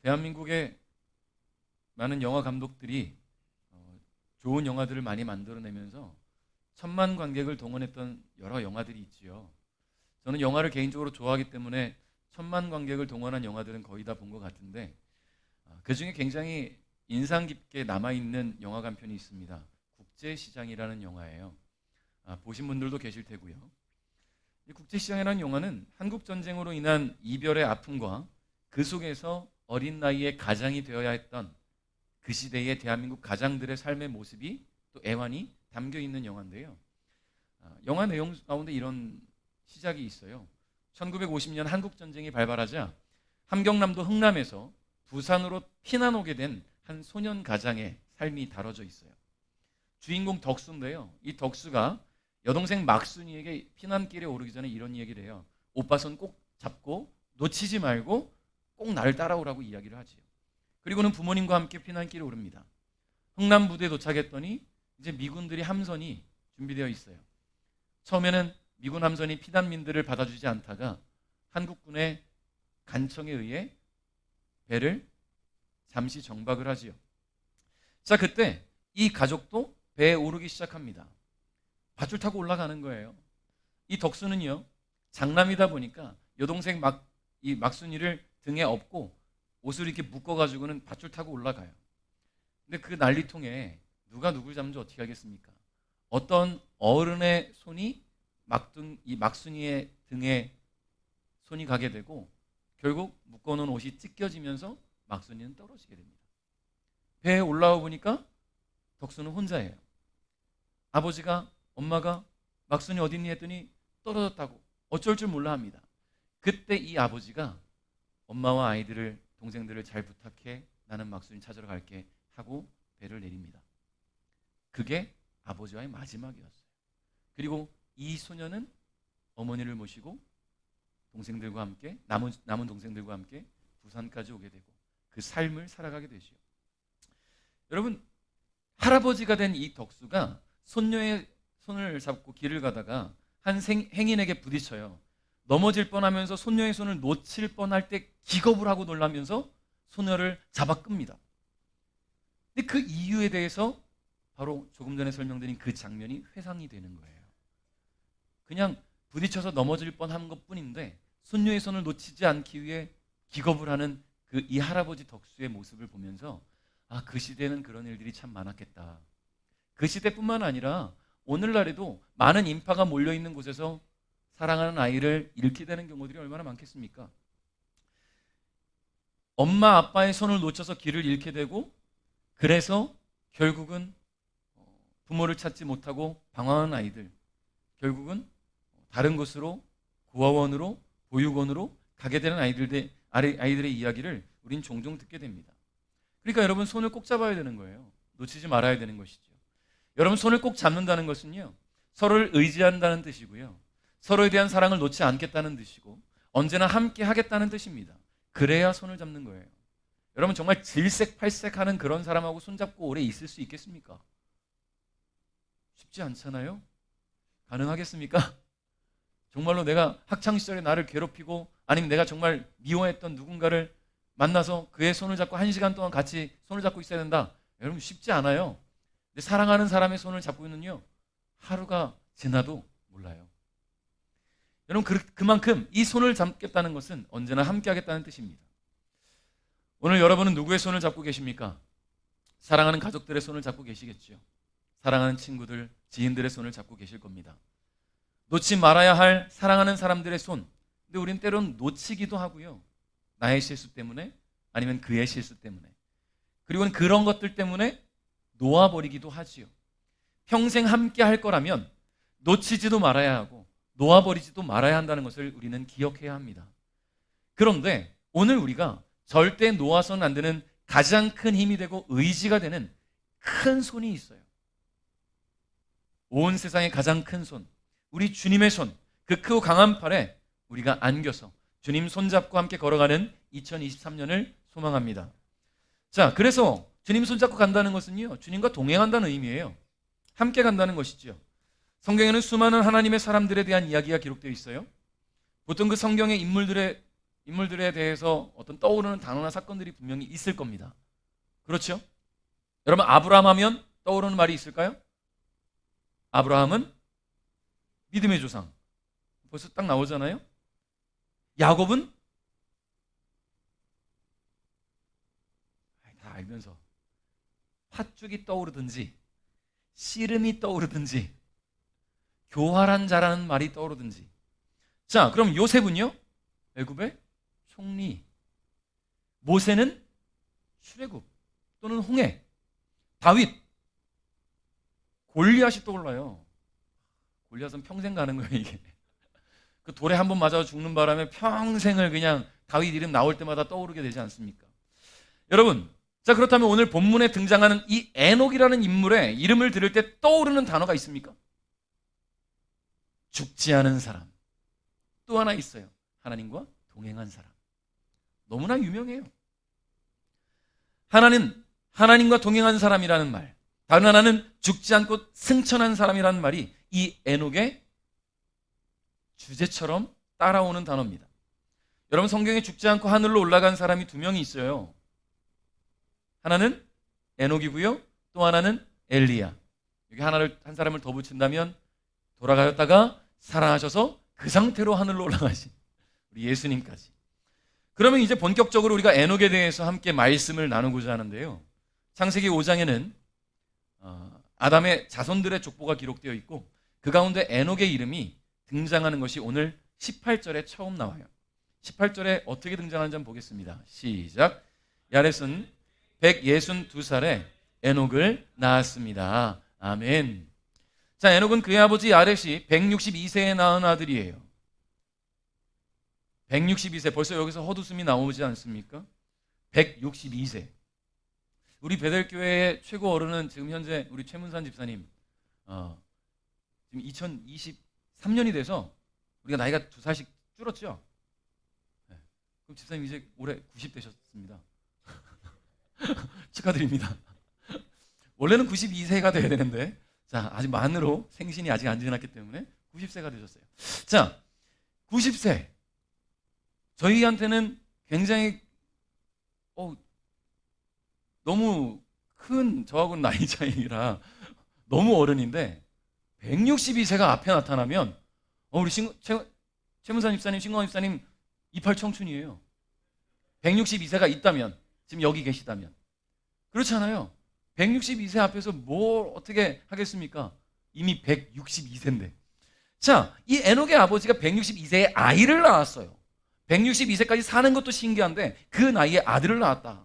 대한민국의 많은 영화 감독들이 좋은 영화들을 많이 만들어내면서 천만 관객을 동원했던 여러 영화들이 있지요. 저는 영화를 개인적으로 좋아하기 때문에 천만 관객을 동원한 영화들은 거의 다 본 것 같은데 그중에 굉장히 인상 깊게 남아있는 영화가 한 편이 있습니다. 국제시장이라는 영화예요. 보신 분들도 계실 테고요. 이 국제시장이라는 영화는 한국전쟁으로 인한 이별의 아픔과 그 속에서 어린 나이에 가장이 되어야 했던 그 시대의 대한민국 가장들의 삶의 모습이 또 애환이 담겨 있는 영화인데요. 영화 내용 가운데 이런 시작이 있어요. 1950년 한국전쟁이 발발하자 함경남도 흥남에서 부산으로 피난 오게 된 한 소년 가장의 삶이 다뤄져 있어요. 주인공 덕수인데요. 이 덕수가 여동생 막순이에게 피난길에 오르기 전에 이런 얘기를 해요. 오빠 손 꼭 잡고 놓치지 말고 꼭 나를 따라오라고 이야기를 하지요. 그리고는 부모님과 함께 피난길에 오릅니다. 흥남 부대에 도착했더니 이제 미군들이 함선이 준비되어 있어요. 처음에는 미군 함선이 피난민들을 받아주지 않다가 한국군의 간청에 의해 배를 잠시 정박을 하지요. 자, 그때 이 가족도 배에 오르기 시작합니다. 밧줄 타고 올라가는 거예요. 이 덕수는요, 장남이다 보니까 여동생 이 막순이를 등에 업고 옷을 이렇게 묶어가지고는 밧줄 타고 올라가요. 근데 그 난리통에 누가 누굴 잡는지 어떻게 하겠습니까? 어떤 어른의 손이 이 막순이의 등에 손이 가게 되고 결국 묶어놓은 옷이 찢겨지면서 막순이는 떨어지게 됩니다. 배에 올라와 보니까 덕수는 혼자예요. 아버지가 엄마가 막순이 어딨니 했더니 떨어졌다고 어쩔 줄 몰라 합니다. 그때 이 아버지가 엄마와 아이들을 동생들을 잘 부탁해 나는 막순이 찾으러 갈게 하고 배를 내립니다. 그게 아버지와의 마지막이었어요. 그리고 이 소녀는 어머니를 모시고 동생들과 함께 남은 동생들과 함께 부산까지 오게 되고 그 삶을 살아가게 되지요. 여러분, 할아버지가 된 이 덕수가 손녀의 손을 잡고 길을 가다가 한 행인에게 부딪혀요. 넘어질 뻔하면서 손녀의 손을 놓칠 뻔할 때 기겁을 하고 놀라면서 소녀를 잡아 끕니다. 근데 그 이유에 대해서 바로 조금 전에 설명드린 그 장면이 회상이 되는 거예요. 그냥 부딪혀서 넘어질 뻔한 것뿐인데 손녀의 손을 놓치지 않기 위해 기겁을 하는 그 이 할아버지 덕수의 모습을 보면서 그 시대는 그런 일들이 참 많았겠다. 그 시대뿐만 아니라 오늘날에도 많은 인파가 몰려있는 곳에서 사랑하는 아이를 잃게 되는 경우들이 얼마나 많겠습니까? 엄마 아빠의 손을 놓쳐서 길을 잃게 되고 그래서 결국은 부모를 찾지 못하고 방황하는 아이들, 결국은 다른 곳으로 고아원으로 보육원으로 가게 되는 아이들의 이야기를 우린 종종 듣게 됩니다. 그러니까 여러분 손을 꼭 잡아야 되는 거예요. 놓치지 말아야 되는 것이죠. 여러분 손을 꼭 잡는다는 것은요, 서로를 의지한다는 뜻이고요, 서로에 대한 사랑을 놓지 않겠다는 뜻이고 언제나 함께 하겠다는 뜻입니다. 그래야 손을 잡는 거예요. 여러분 정말 질색팔색하는 그런 사람하고 손잡고 오래 있을 수 있겠습니까? 쉽지 않잖아요. 가능하겠습니까? 정말로 내가 학창시절에 나를 괴롭히고 아니면 내가 정말 미워했던 누군가를 만나서 그의 손을 잡고 1시간 동안 같이 손을 잡고 있어야 된다. 여러분 쉽지 않아요. 근데 사랑하는 사람의 손을 잡고는요, 하루가 지나도 몰라요. 여러분 그만큼 이 손을 잡겠다는 것은 언제나 함께 하겠다는 뜻입니다. 오늘 여러분은 누구의 손을 잡고 계십니까? 사랑하는 가족들의 손을 잡고 계시겠죠. 사랑하는 친구들, 지인들의 손을 잡고 계실 겁니다. 놓지 말아야 할 사랑하는 사람들의 손. 근데 우린 때론 놓치기도 하고요. 나의 실수 때문에 아니면 그의 실수 때문에. 그리고는 그런 것들 때문에 놓아버리기도 하지요. 평생 함께 할 거라면 놓치지도 말아야 하고 놓아버리지도 말아야 한다는 것을 우리는 기억해야 합니다. 그런데 오늘 우리가 절대 놓아서는 안 되는 가장 큰 힘이 되고 의지가 되는 큰 손이 있어요. 온 세상의 가장 큰 손, 우리 주님의 손, 그 크고 강한 팔에 우리가 안겨서 주님 손잡고 함께 걸어가는 2023년을 소망합니다. 자, 그래서 주님 손잡고 간다는 것은요, 주님과 동행한다는 의미예요. 함께 간다는 것이죠. 성경에는 수많은 하나님의 사람들에 대한 이야기가 기록되어 있어요. 보통 그 성경의 인물들의 인물들에 대해서 어떤 떠오르는 단어나 사건들이 분명히 있을 겁니다. 그렇죠? 여러분, 아브라함 하면 떠오르는 말이 있을까요? 아브라함은 믿음의 조상. 벌써 딱 나오잖아요. 야곱은 다 알면서 팥죽이 떠오르든지 씨름이 떠오르든지 교활한 자라는 말이 떠오르든지. 자, 그럼 요셉은요? 애굽의 총리. 모세는 출애굽 또는 홍해. 다윗, 골리앗이 떠올라요. 골리앗은 평생 가는 거예요, 이게. 그 돌에 한 번 맞아 죽는 바람에 평생을 그냥 다윗 이름 나올 때마다 떠오르게 되지 않습니까? 여러분, 자, 그렇다면 오늘 본문에 등장하는 이 에녹이라는 인물의 이름을 들을 때 떠오르는 단어가 있습니까? 죽지 않은 사람. 또 하나 있어요. 하나님과 동행한 사람. 너무나 유명해요. 하나는 하나님과 동행한 사람이라는 말, 다른 하나는 죽지 않고 승천한 사람이라는 말이 이 에녹의 주제처럼 따라오는 단어입니다. 여러분, 성경에 죽지 않고 하늘로 올라간 사람이 두 명이 있어요. 하나는 에녹이고요, 또 하나는 엘리야. 여기 한 사람을 더 붙인다면 돌아가셨다가 살아나셔서 그 상태로 하늘로 올라가신 우리 예수님까지. 그러면 이제 본격적으로 우리가 에녹에 대해서 함께 말씀을 나누고자 하는데요. 창세기 5장에는 아담의 자손들의 족보가 기록되어 있고 그 가운데 에녹의 이름이 등장하는 것이 오늘 18절에 처음 나와요. 18절에 어떻게 등장하는지 한번 보겠습니다. 시작. 야렛은 162살에 에녹을 낳았습니다. 아멘. 자, 에녹은 그의 아버지 야렛이 162세에 낳은 아들이에요. 162세, 벌써 여기서 헛웃음이 나오지 않습니까? 162세. 우리 베델교회의 최고 어른은 지금 현재 우리 최문산 집사님, 지금 2023년이 돼서 우리가 나이가 2살씩 줄었죠? 네. 그럼 집사님 이제 올해 90 되셨습니다. 축하드립니다. 원래는 92세가 돼야 되는데, 자, 아직 만으로 생신이 아직 안 지났기 때문에 90세가 되셨어요. 자, 90세. 저희한테는 굉장히 너무 큰, 저하고는 나이 차이라 너무 어른인데 162세가 앞에 나타나면 우리 최문산 집사님, 신광 집사님 이팔 청춘이에요. 162세가 있다면, 지금 여기 계시다면. 그렇잖아요. 162세 앞에서 뭘 어떻게 하겠습니까? 이미 162세인데. 자, 이 에녹의 아버지가 162세에 아이를 낳았어요. 162세까지 사는 것도 신기한데 그 나이에 아들을 낳았다.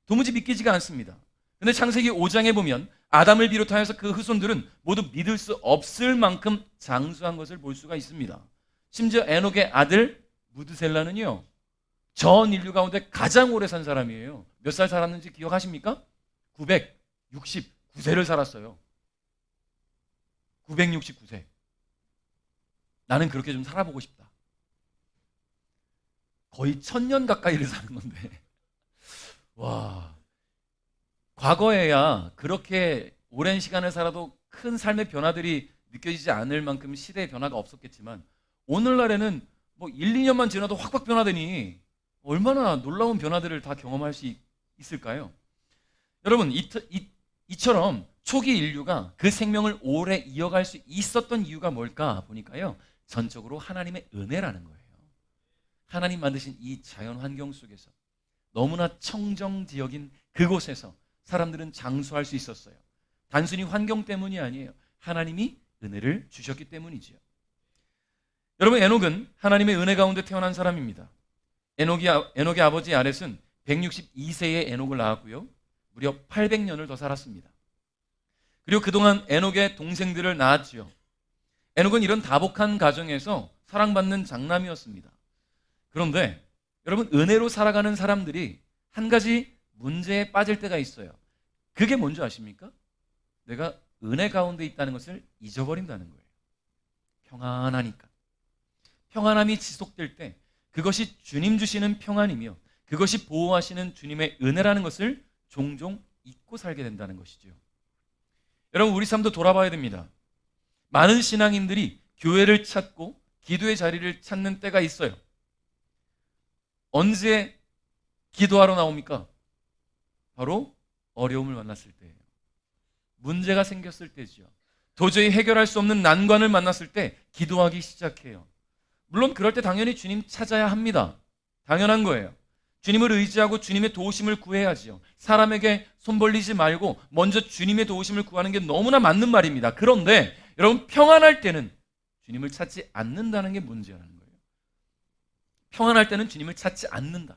도무지 믿기지가 않습니다. 근데 창세기 5장에 보면 아담을 비롯하여서 그 후손들은 모두 믿을 수 없을 만큼 장수한 것을 볼 수가 있습니다. 심지어 에녹의 아들 무드셀라는요, 전 인류 가운데 가장 오래 산 사람이에요. 몇 살 살았는지 기억하십니까? 969세를 살았어요. 969세. 나는 그렇게 좀 살아보고 싶다. 거의 1000년 가까이를 사는 건데. 와, 과거에야 그렇게 오랜 시간을 살아도 큰 삶의 변화들이 느껴지지 않을 만큼 시대의 변화가 없었겠지만 오늘날에는 뭐 1, 2년만 지나도 확확 변화되니 얼마나 놀라운 변화들을 다 경험할 수 있을까요? 여러분, 이처럼 초기 인류가 그 생명을 오래 이어갈 수 있었던 이유가 뭘까 보니까요, 전적으로 하나님의 은혜라는 거예요. 하나님 만드신 이 자연 환경 속에서 너무나 청정지역인 그곳에서 사람들은 장수할 수 있었어요. 단순히 환경 때문이 아니에요. 하나님이 은혜를 주셨기 때문이지요. 여러분, 에녹은 하나님의 은혜 가운데 태어난 사람입니다. 에녹의 아버지 야렛은 162세에 에녹을 낳았고요, 무려 800년을 더 살았습니다. 그리고 그동안 에녹의 동생들을 낳았지요. 에녹은 이런 다복한 가정에서 사랑받는 장남이었습니다. 그런데 여러분, 은혜로 살아가는 사람들이 한 가지 문제에 빠질 때가 있어요. 그게 뭔지 아십니까? 내가 은혜 가운데 있다는 것을 잊어버린다는 거예요. 평안하니까. 평안함이 지속될 때 그것이 주님 주시는 평안이며 그것이 보호하시는 주님의 은혜라는 것을 종종 잊고 살게 된다는 것이죠. 여러분, 우리 삶도 돌아봐야 됩니다. 많은 신앙인들이 교회를 찾고 기도의 자리를 찾는 때가 있어요. 언제 기도하러 나옵니까? 바로 어려움을 만났을 때예요. 문제가 생겼을 때죠. 도저히 해결할 수 없는 난관을 만났을 때 기도하기 시작해요. 물론 그럴 때 당연히 주님 찾아야 합니다. 당연한 거예요. 주님을 의지하고 주님의 도우심을 구해야지요. 사람에게 손 벌리지 말고 먼저 주님의 도우심을 구하는 게 너무나 맞는 말입니다. 그런데 여러분, 평안할 때는 주님을 찾지 않는다는 게 문제라는 거예요. 평안할 때는 주님을 찾지 않는다.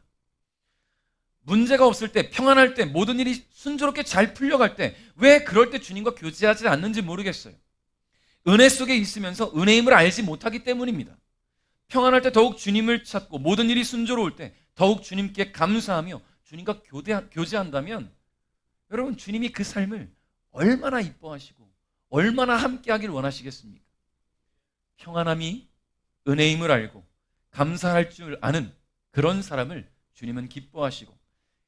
문제가 없을 때, 평안할 때, 모든 일이 순조롭게 잘 풀려갈 때 왜 그럴 때 주님과 교제하지 않는지 모르겠어요. 은혜 속에 있으면서 은혜임을 알지 못하기 때문입니다. 평안할 때 더욱 주님을 찾고 모든 일이 순조로울 때 더욱 주님께 감사하며 주님과 교제한다면 여러분, 주님이 그 삶을 얼마나 이뻐하시고 얼마나 함께하길 원하시겠습니까? 평안함이 은혜임을 알고 감사할 줄 아는 그런 사람을 주님은 기뻐하시고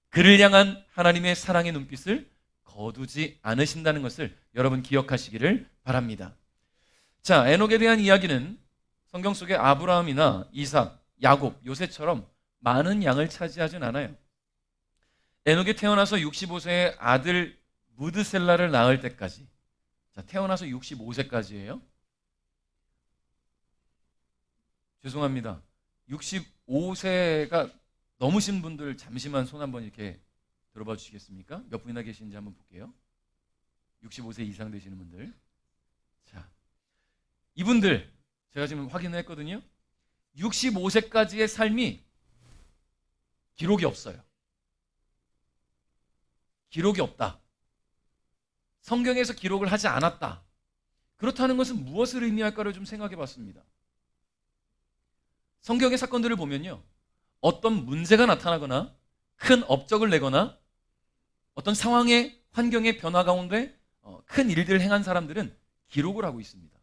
그를 향한 하나님의 사랑의 눈빛을 거두지 않으신다는 것을 여러분 기억하시기를 바랍니다. 자, 에녹에 대한 이야기는 성경 속에 아브라함이나 이삭, 야곱, 요셉처럼 많은 양을 차지하진 않아요. 에녹이 태어나서 65세의 아들 무드셀라를 낳을 때까지, 자, 태어나서 65세까지예요. 죄송합니다. 65세가 넘으신 분들 잠시만 손 한번 이렇게 들어봐 주시겠습니까? 몇 분이나 계시는지 한번 볼게요. 65세 이상 되시는 분들. 자, 이분들 제가 지금 확인을 했거든요. 65세까지의 삶이 기록이 없어요. 기록이 없다. 성경에서 기록을 하지 않았다. 그렇다는 것은 무엇을 의미할까를 좀 생각해 봤습니다. 성경의 사건들을 보면요, 어떤 문제가 나타나거나 큰 업적을 내거나 어떤 상황의 환경의 변화 가운데 큰 일들을 행한 사람들은 기록을 하고 있습니다.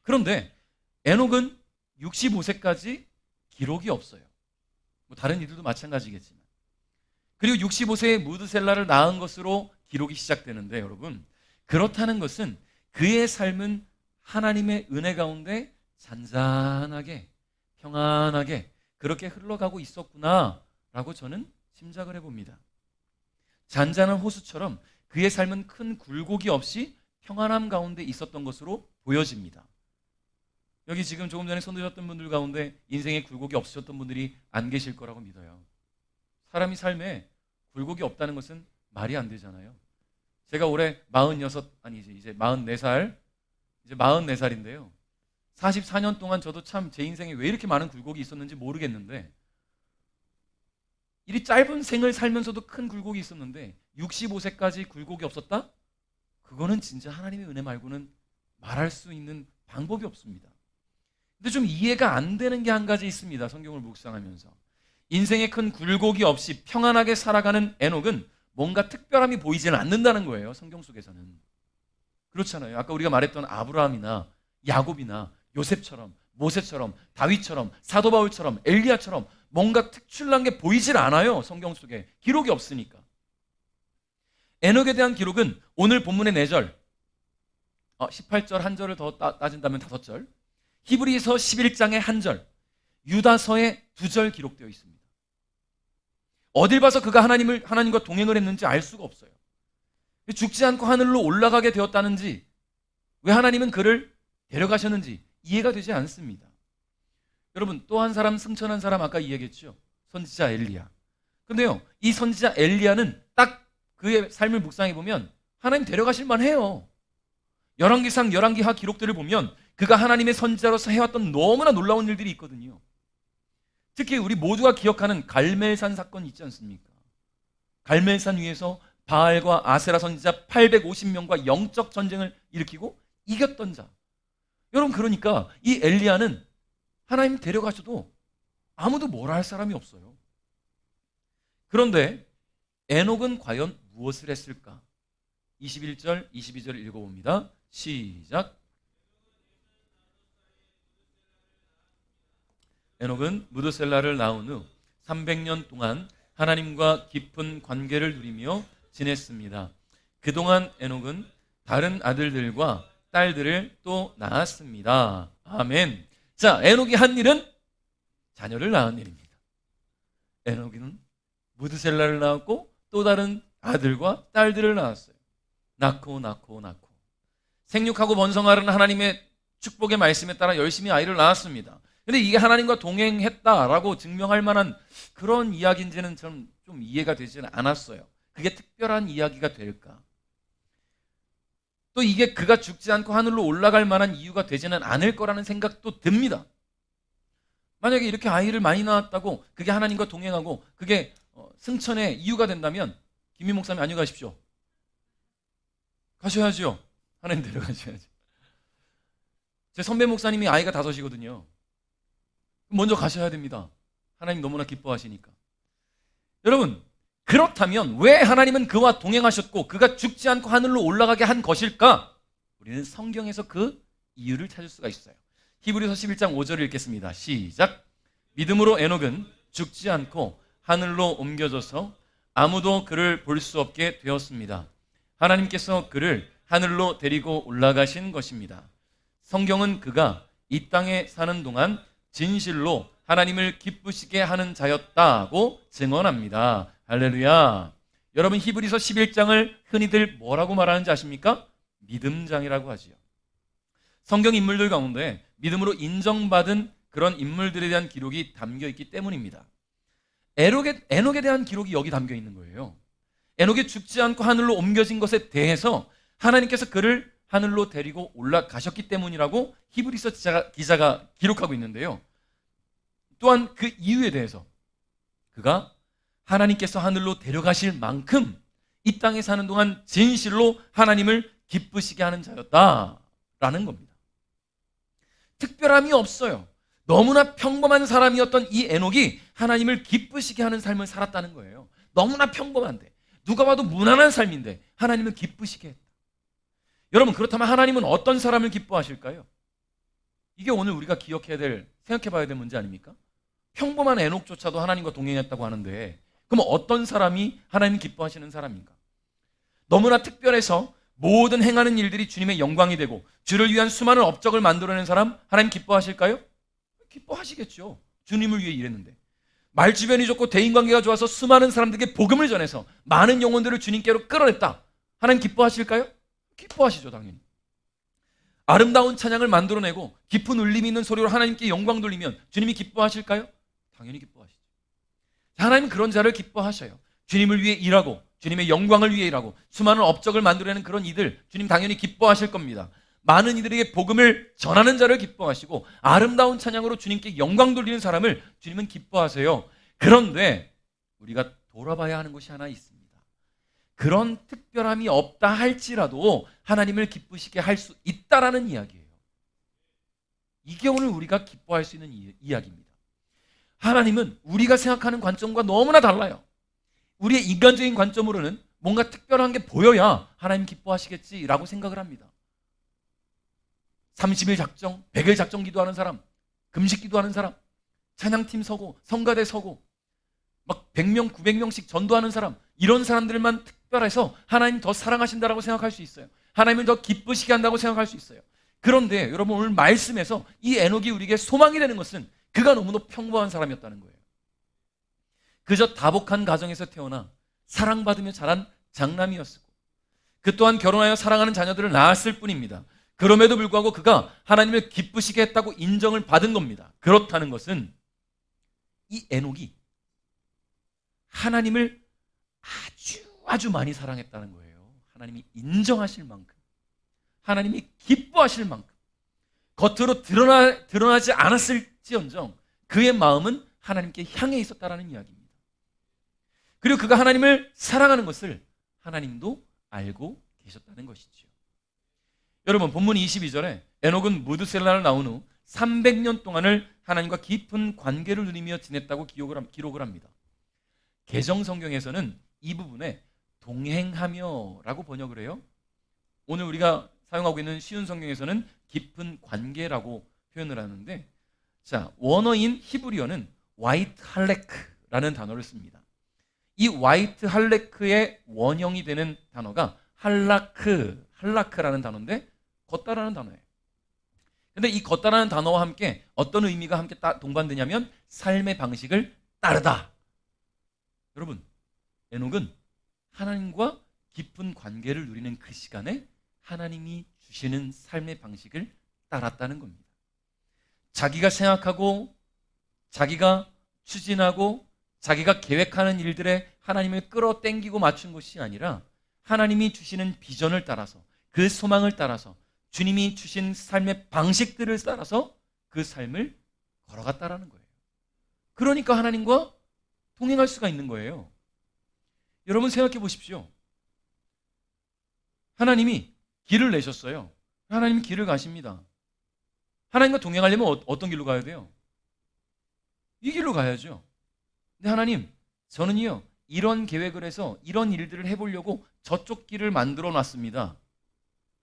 그런데 에녹은 65세까지 기록이 없어요. 뭐 다른 이들도 마찬가지겠지만. 그리고 65세에 무드셀라를 낳은 것으로 기록이 시작되는데, 여러분, 그렇다는 것은 그의 삶은 하나님의 은혜 가운데 잔잔하게 평안하게 그렇게 흘러가고 있었구나라고 저는 짐작을 해봅니다. 잔잔한 호수처럼 그의 삶은 큰 굴곡이 없이 평안함 가운데 있었던 것으로 보여집니다. 여기 지금 조금 전에 손 드셨던 분들 가운데 인생에 굴곡이 없으셨던 분들이 안 계실 거라고 믿어요. 사람이 삶에 굴곡이 없다는 것은 말이 안 되잖아요. 제가 올해 46, 아니지, 이제 44살, 이제 44살인데요. 44년 동안 저도 참 제 인생에 왜 이렇게 많은 굴곡이 있었는지 모르겠는데, 이 짧은 생을 살면서도 큰 굴곡이 있었는데 65세까지 굴곡이 없었다? 그거는 진짜 하나님의 은혜 말고는 말할 수 있는 방법이 없습니다. 근데 좀 이해가 안 되는 게 한 가지 있습니다. 성경을 묵상하면서 인생에 큰 굴곡이 없이 평안하게 살아가는 에녹은 뭔가 특별함이 보이지는 않는다는 거예요. 성경 속에서는. 그렇잖아요. 아까 우리가 말했던 아브라함이나 야곱이나 요셉처럼, 모세처럼, 다윗처럼, 사도 바울처럼, 엘리야처럼 뭔가 특출난 게 보이질 않아요. 성경 속에. 기록이 없으니까. 에녹에 대한 기록은 오늘 본문의 4절, 18절 한 절을 더 따진다면 5절, 히브리서 11장의 한 절, 유다서의 2절 기록되어 있습니다. 어딜 봐서 그가 하나님과 동행을 했는지 알 수가 없어요. 죽지 않고 하늘로 올라가게 되었다는지, 왜 하나님은 그를 데려가셨는지 이해가 되지 않습니다. 여러분, 또 한 사람, 승천한 사람 아까 이야기했죠. 선지자 엘리야. 근데요, 이 선지자 엘리야는 딱 그의 삶을 묵상해 보면 하나님 데려가실 만해요. 열왕기상, 열왕기하 기록들을 보면 그가 하나님의 선지자로서 해왔던 너무나 놀라운 일들이 있거든요. 특히 우리 모두가 기억하는 갈멜산 사건 있지 않습니까? 갈멜산 위에서 바알과 아세라 선지자 850명과 영적 전쟁을 일으키고 이겼던 자. 여러분, 그러니까 이 엘리야는 하나님 데려가셔도 아무도 뭐라 할 사람이 없어요. 그런데 에녹은 과연 무엇을 했을까? 21절, 22절 읽어봅니다. 시작. 에녹은 무드셀라를 낳은 후 300년 동안 하나님과 깊은 관계를 누리며 지냈습니다. 그동안 에녹은 다른 아들들과 딸들을 또 낳았습니다. 아멘. 자, 에녹이 한 일은 자녀를 낳은 일입니다. 에녹은 무드셀라를 낳았고 또 다른 아들과 딸들을 낳았어요. 낳고 생육하고 번성하라는 하나님의 축복의 말씀에 따라 열심히 아이를 낳았습니다. 근데 이게 하나님과 동행했다라고 증명할 만한 그런 이야기인지는 좀 이해가 되지는 않았어요. 그게 특별한 이야기가 될까? 또 이게 그가 죽지 않고 하늘로 올라갈 만한 이유가 되지는 않을 거라는 생각도 듭니다. 만약에 이렇게 아이를 많이 낳았다고 그게 하나님과 동행하고 그게 승천의 이유가 된다면 김희 목사님 안녕하십시오. 가셔야죠. 하나님 데려가셔야죠. 제 선배 목사님이 아이가 5이거든요. 먼저 가셔야 됩니다. 하나님 너무나 기뻐하시니까. 여러분, 그렇다면 왜 하나님은 그와 동행하셨고 그가 죽지 않고 하늘로 올라가게 한 것일까? 우리는 성경에서 그 이유를 찾을 수가 있어요. 히브리서 11장 5절을 읽겠습니다. 시작. 믿음으로 에녹은 죽지 않고 하늘로 옮겨져서 아무도 그를 볼 수 없게 되었습니다. 하나님께서 그를 하늘로 데리고 올라가신 것입니다. 성경은 그가 이 땅에 사는 동안 진실로 하나님을 기쁘시게 하는 자였다고 증언합니다. 할렐루야. 여러분, 히브리서 11장을 흔히들 뭐라고 말하는지 아십니까? 믿음장이라고 하지요. 성경 인물들 가운데 믿음으로 인정받은 그런 인물들에 대한 기록이 담겨 있기 때문입니다. 에녹에 대한 기록이 여기 담겨 있는 거예요. 에녹이 죽지 않고 하늘로 옮겨진 것에 대해서 하나님께서 그를 하늘로 데리고 올라가셨기 때문이라고 히브리서 기자가 기록하고 있는데요. 또한 그 이유에 대해서 그가 하나님께서 하늘로 데려가실 만큼 이 땅에 사는 동안 진실로 하나님을 기쁘시게 하는 자였다라는 겁니다. 특별함이 없어요. 너무나 평범한 사람이었던 이 에녹이 하나님을 기쁘시게 하는 삶을 살았다는 거예요. 너무나 평범한데, 누가 봐도 무난한 삶인데 하나님을 기쁘시게 했다. 여러분, 그렇다면 하나님은 어떤 사람을 기뻐하실까요? 이게 오늘 우리가 기억해야 될, 생각해 봐야 될 문제 아닙니까? 평범한 에녹조차도 하나님과 동행했다고 하는데 그럼 어떤 사람이 하나님 기뻐하시는 사람인가? 너무나 특별해서 모든 행하는 일들이 주님의 영광이 되고 주를 위한 수많은 업적을 만들어낸 사람 하나님 기뻐하실까요? 기뻐하시겠죠. 주님을 위해 일했는데. 말주변이 좋고 대인관계가 좋아서 수많은 사람들에게 복음을 전해서 많은 영혼들을 주님께로 끌어냈다. 하나님 기뻐하실까요? 기뻐하시죠, 당연히. 아름다운 찬양을 만들어내고 깊은 울림이 있는 소리로 하나님께 영광 돌리면 주님이 기뻐하실까요? 당연히 기뻐하시죠. 하나님은 그런 자를 기뻐하셔요. 주님을 위해 일하고 주님의 영광을 위해 일하고 수많은 업적을 만들어내는 그런 이들 주님 당연히 기뻐하실 겁니다. 많은 이들에게 복음을 전하는 자를 기뻐하시고 아름다운 찬양으로 주님께 영광 돌리는 사람을 주님은 기뻐하세요. 그런데 우리가 돌아봐야 하는 것이 하나 있습니다. 그런 특별함이 없다 할지라도 하나님을 기쁘시게 할 수 있다라는 이야기예요. 이게 오늘 우리가 기뻐할 수 있는 이야기입니다. 하나님은 우리가 생각하는 관점과 너무나 달라요. 우리의 인간적인 관점으로는 뭔가 특별한 게 보여야 하나님 기뻐하시겠지라고 생각을 합니다. 30일 작정, 100일 작정 기도하는 사람, 금식 기도하는 사람, 찬양팀 서고, 성가대 서고, 막 100명, 900명씩 전도하는 사람, 이런 사람들만 특별해서 하나님 더 사랑하신다라고 생각할 수 있어요. 하나님을 더 기쁘시게 한다고 생각할 수 있어요. 그런데 여러분, 오늘 말씀에서 이 에녹이 우리에게 소망이 되는 것은 그가 너무도 평범한 사람이었다는 거예요. 그저 다복한 가정에서 태어나 사랑받으며 자란 장남이었고 그 또한 결혼하여 사랑하는 자녀들을 낳았을 뿐입니다. 그럼에도 불구하고 그가 하나님을 기쁘시게 했다고 인정을 받은 겁니다. 그렇다는 것은 이 에녹이 하나님을 아주 많이 사랑했다는 거예요. 하나님이 인정하실 만큼, 하나님이 기뻐하실 만큼, 겉으로 드러나지 않았을지언정 그의 마음은 하나님께 향해 있었다라는 이야기입니다. 그리고 그가 하나님을 사랑하는 것을 하나님도 알고 계셨다는 것이죠. 여러분, 본문 22절에 에녹은 무드셀라를 낳은 후 300년 동안을 하나님과 깊은 관계를 누리며 지냈다고 기록을 합니다. 개정 성경에서는 이 부분에 동행하며라고 번역을 해요. 오늘 우리가 사용하고 있는 쉬운 성경에서는 깊은 관계라고 표현을 하는데, 자, 원어인 히브리어는 와이트 할레크라는 단어를 씁니다. 이 와이트 할레크의 원형이 되는 단어가 할라크라는 단어인데 걷다라는 단어예요. 근데 이 걷다라는 단어와 함께 어떤 의미가 함께 동반되냐면 삶의 방식을 따르다, 여러분, 에녹은 하나님과 깊은 관계를 누리는 그 시간에 하나님이 주시는 삶의 방식을 따랐다는 겁니다. 자기가 생각하고 자기가 추진하고 자기가 계획하는 일들에 하나님을 끌어당기고 맞춘 것이 아니라 하나님이 주시는 비전을 따라서, 그 소망을 따라서, 주님이 주신 삶의 방식들을 따라서 그 삶을 걸어갔다라는 거예요. 그러니까 하나님과 동행할 수가 있는 거예요. 여러분 생각해 보십시오. 하나님이 길을 내셨어요. 하나님이 길을 가십니다. 하나님과 동행하려면 어떤 길로 가야 돼요? 이 길로 가야죠. 근데 하나님, 저는요 이런 계획을 해서 이런 일들을 해보려고 저쪽 길을 만들어 놨습니다.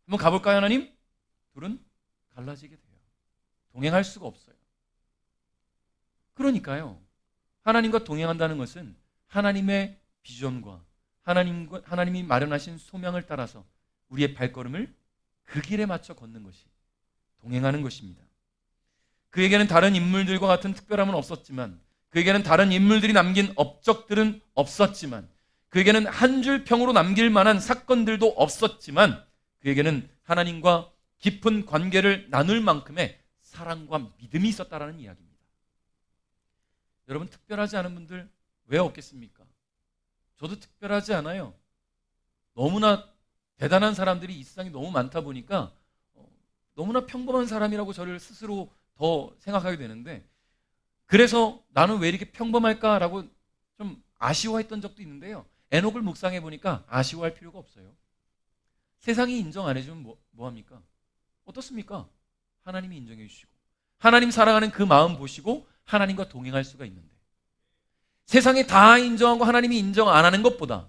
한번 가볼까요, 하나님? 둘은 갈라지게 돼요. 동행할 수가 없어요. 그러니까요, 하나님과 동행한다는 것은 하나님의 비전과 하나님이 마련하신 소명을 따라서 우리의 발걸음을 그 길에 맞춰 걷는 것이 동행하는 것입니다. 그에게는 다른 인물들과 같은 특별함은 없었지만, 그에게는 다른 인물들이 남긴 업적들은 없었지만, 그에게는 한 줄 평으로 남길 만한 사건들도 없었지만, 그에게는 하나님과 깊은 관계를 나눌 만큼의 사랑과 믿음이 있었다라는 이야기입니다. 여러분, 특별하지 않은 분들 왜 없겠습니까? 저도 특별하지 않아요. 너무나 대단한 사람들이 이 세상에 너무 많다 보니까 너무나 평범한 사람이라고 저를 스스로 더 생각하게 되는데, 그래서 나는 왜 이렇게 평범할까라고 좀 아쉬워했던 적도 있는데요. 에녹을 묵상해 보니까 아쉬워할 필요가 없어요. 세상이 인정 안 해주면 뭐합니까? 어떻습니까? 하나님이 인정해 주시고 하나님 사랑하는 그 마음 보시고 하나님과 동행할 수가 있는데, 세상이 다 인정하고 하나님이 인정 안 하는 것보다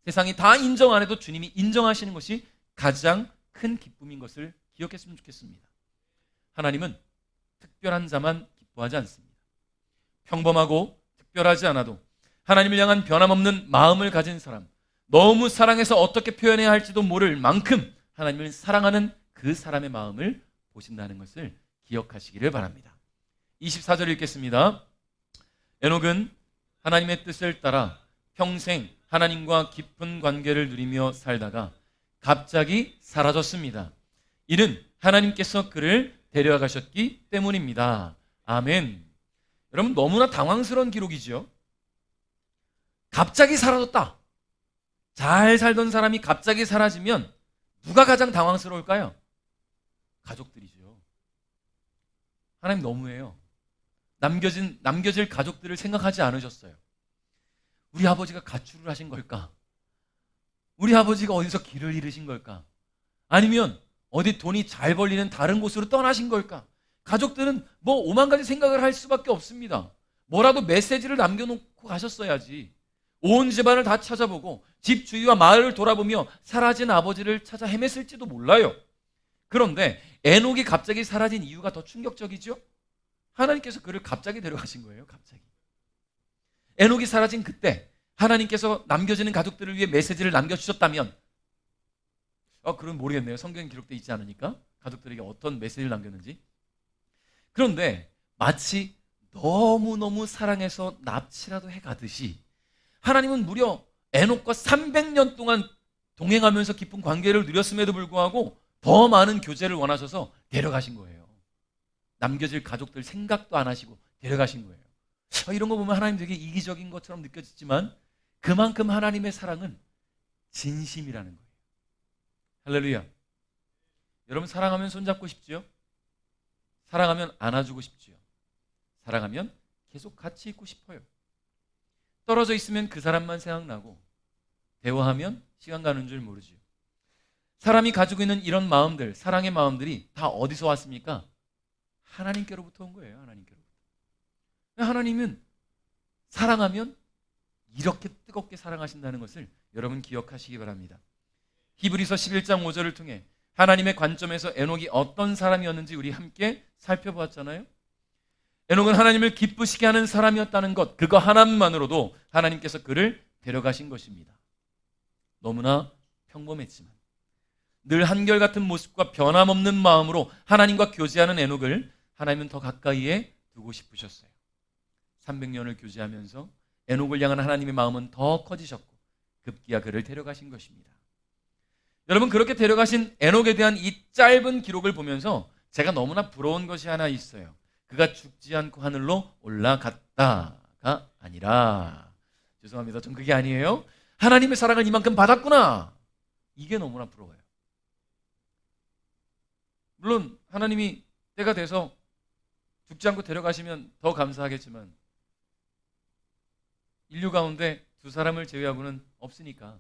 세상이 다 인정 안 해도 주님이 인정하시는 것이 가장 큰 기쁨인 것을 기억했으면 좋겠습니다. 하나님은 특별한 자만 기뻐하지 않습니다. 평범하고 특별하지 않아도 하나님을 향한 변함없는 마음을 가진 사람, 너무 사랑해서 어떻게 표현해야 할지도 모를 만큼 하나님을 사랑하는 그 사람의 마음을 보신다는 것을 기억하시기를 바랍니다. 24절 읽겠습니다. 에녹은 하나님의 뜻을 따라 평생 하나님과 깊은 관계를 누리며 살다가 갑자기 사라졌습니다. 이는 하나님께서 그를 데려가셨기 때문입니다. 아멘. 여러분, 너무나 당황스러운 기록이죠. 갑자기 사라졌다. 잘 살던 사람이 갑자기 사라지면 누가 가장 당황스러울까요? 가족들이죠. 하나님 너무해요. 남겨질 가족들을 생각하지 않으셨어요. 우리 아버지가 가출을 하신 걸까? 우리 아버지가 어디서 길을 잃으신 걸까? 아니면 어디 돈이 잘 벌리는 다른 곳으로 떠나신 걸까? 가족들은 뭐 오만 가지 생각을 할 수밖에 없습니다. 뭐라도 메시지를 남겨놓고 가셨어야지. 온 집안을 다 찾아보고 집 주위와 마을을 돌아보며 사라진 아버지를 찾아 헤맸을지도 몰라요. 그런데 에녹이 갑자기 사라진 이유가 더 충격적이죠? 하나님께서 그를 갑자기 데려가신 거예요. 갑자기. 에녹이 사라진 그때 하나님께서 남겨지는 가족들을 위해 메시지를 남겨주셨다면, 그럼 모르겠네요. 성경에 기록되어 있지 않으니까 가족들에게 어떤 메시지를 남겼는지. 그런데 마치 너무너무 사랑해서 납치라도 해가듯이 하나님은 무려 에녹과 300년 동안 동행하면서 깊은 관계를 누렸음에도 불구하고 더 많은 교제를 원하셔서 데려가신 거예요. 남겨질 가족들 생각도 안 하시고 데려가신 거예요. 이런 거 보면 하나님 되게 이기적인 것처럼 느껴지지만 그만큼 하나님의 사랑은 진심이라는 거예요. 할렐루야. 여러분, 사랑하면 손잡고 싶지요? 사랑하면 안아주고 싶지요? 사랑하면 계속 같이 있고 싶어요. 떨어져 있으면 그 사람만 생각나고 대화하면 시간 가는 줄 모르지요. 사람이 가지고 있는 이런 마음들, 사랑의 마음들이 다 어디서 왔습니까? 하나님께로부터 온 거예요. 하나님께로부터. 하나님은 사랑하면 이렇게 뜨겁게 사랑하신다는 것을 여러분 기억하시기 바랍니다. 히브리서 11장 5절을 통해 하나님의 관점에서 에녹이 어떤 사람이었는지 우리 함께 살펴보았잖아요. 에녹은 하나님을 기쁘시게 하는 사람이었다는 것, 그거 하나만으로도 하나님께서 그를 데려가신 것입니다. 너무나 평범했지만 늘 한결같은 모습과 변함없는 마음으로 하나님과 교제하는 에녹을 하나님은 더 가까이에 두고 싶으셨어요. 300년을 교제하면서 에녹을 향한 하나님의 마음은 더 커지셨고 급기야 그를 데려가신 것입니다. 여러분, 그렇게 데려가신 에녹에 대한 이 짧은 기록을 보면서 제가 너무나 부러운 것이 하나 있어요. 그가 죽지 않고 하늘로 올라갔다가 아니라, 죄송합니다, 전 그게 아니에요. 하나님의 사랑을 이만큼 받았구나, 이게 너무나 부러워요. 물론 하나님이 때가 돼서 죽지 않고 데려가시면 더 감사하겠지만 인류 가운데 두 사람을 제외하고는 없으니까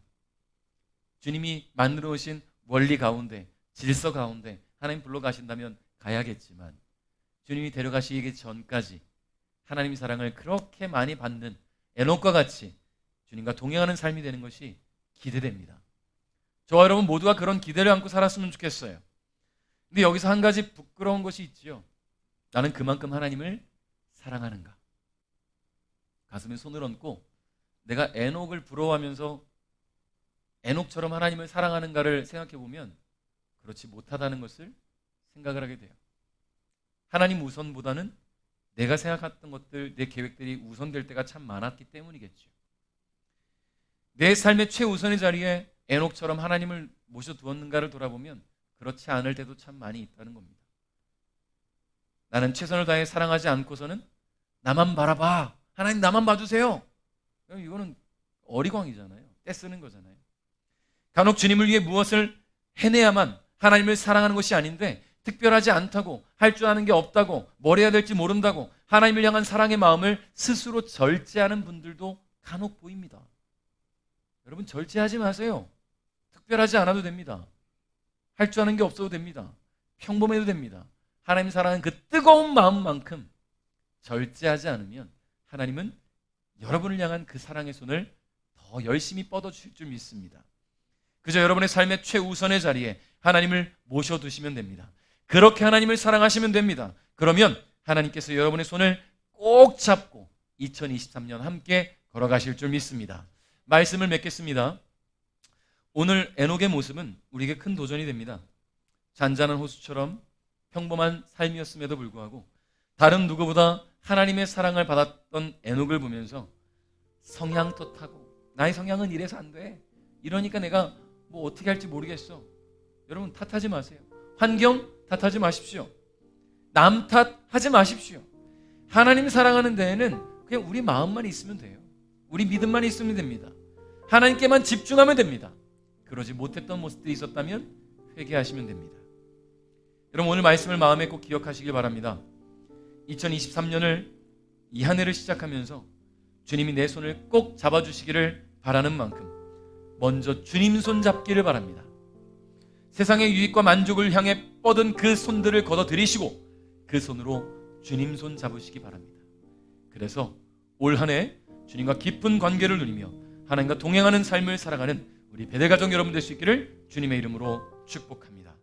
주님이 만들어 오신 원리 가운데, 질서 가운데 하나님 불러가신다면 가야겠지만, 주님이 데려가시기 전까지 하나님의 사랑을 그렇게 많이 받는 에녹과 같이 주님과 동행하는 삶이 되는 것이 기대됩니다. 저와 여러분 모두가 그런 기대를 안고 살았으면 좋겠어요. 근데 여기서 한 가지 부끄러운 것이 있지요. 나는 그만큼 하나님을 사랑하는가? 가슴에 손을 얹고 내가 에녹을 부러워하면서 에녹처럼 하나님을 사랑하는가를 생각해 보면 그렇지 못하다는 것을 생각을 하게 돼요. 하나님 우선보다는 내가 생각했던 것들, 내 계획들이 우선될 때가 참 많았기 때문이겠죠. 내 삶의 최우선의 자리에 에녹처럼 하나님을 모셔두었는가를 돌아보면 그렇지 않을 때도 참 많이 있다는 겁니다. 나는 최선을 다해 사랑하지 않고서는 나만 바라봐, 하나님 나만 봐주세요, 이거는 어리광이잖아요. 떼쓰는 거잖아요. 간혹 주님을 위해 무엇을 해내야만 하나님을 사랑하는 것이 아닌데, 특별하지 않다고, 할 줄 아는 게 없다고, 뭘 해야 될지 모른다고 하나님을 향한 사랑의 마음을 스스로 절제하는 분들도 간혹 보입니다. 여러분, 절제하지 마세요. 특별하지 않아도 됩니다. 할 줄 아는 게 없어도 됩니다. 평범해도 됩니다. 하나님 사랑하는 그 뜨거운 마음만큼 절제하지 않으면 하나님은 여러분을 향한 그 사랑의 손을 더 열심히 뻗어주실 줄 믿습니다. 그저 여러분의 삶의 최우선의 자리에 하나님을 모셔두시면 됩니다. 그렇게 하나님을 사랑하시면 됩니다. 그러면 하나님께서 여러분의 손을 꼭 잡고 2023년 함께 걸어가실 줄 믿습니다. 말씀을 맺겠습니다. 오늘 에녹의 모습은 우리에게 큰 도전이 됩니다. 잔잔한 호수처럼 평범한 삶이었음에도 불구하고 다른 누구보다 하나님의 사랑을 받았던 에녹을 보면서 성향 탓하고, 나의 성향은 이래서 안 돼, 이러니까 내가 뭐 어떻게 할지 모르겠어. 여러분, 탓하지 마세요. 환경 탓하지 마십시오. 남 탓하지 마십시오. 하나님 사랑하는 데에는 그냥 우리 마음만 있으면 돼요. 우리 믿음만 있으면 됩니다. 하나님께만 집중하면 됩니다. 그러지 못했던 모습들이 있었다면 회개하시면 됩니다. 여러분, 오늘 말씀을 마음에 꼭 기억하시길 바랍니다. 2023년을 이 한 해를 시작하면서 주님이 내 손을 꼭 잡아주시기를 바라는 만큼 먼저 주님 손 잡기를 바랍니다. 세상의 유익과 만족을 향해 뻗은 그 손들을 걷어들이시고 그 손으로 주님 손 잡으시기 바랍니다. 그래서 올 한 해 주님과 깊은 관계를 누리며 하나님과 동행하는 삶을 살아가는 우리 베델가족 여러분 될 수 있기를 주님의 이름으로 축복합니다.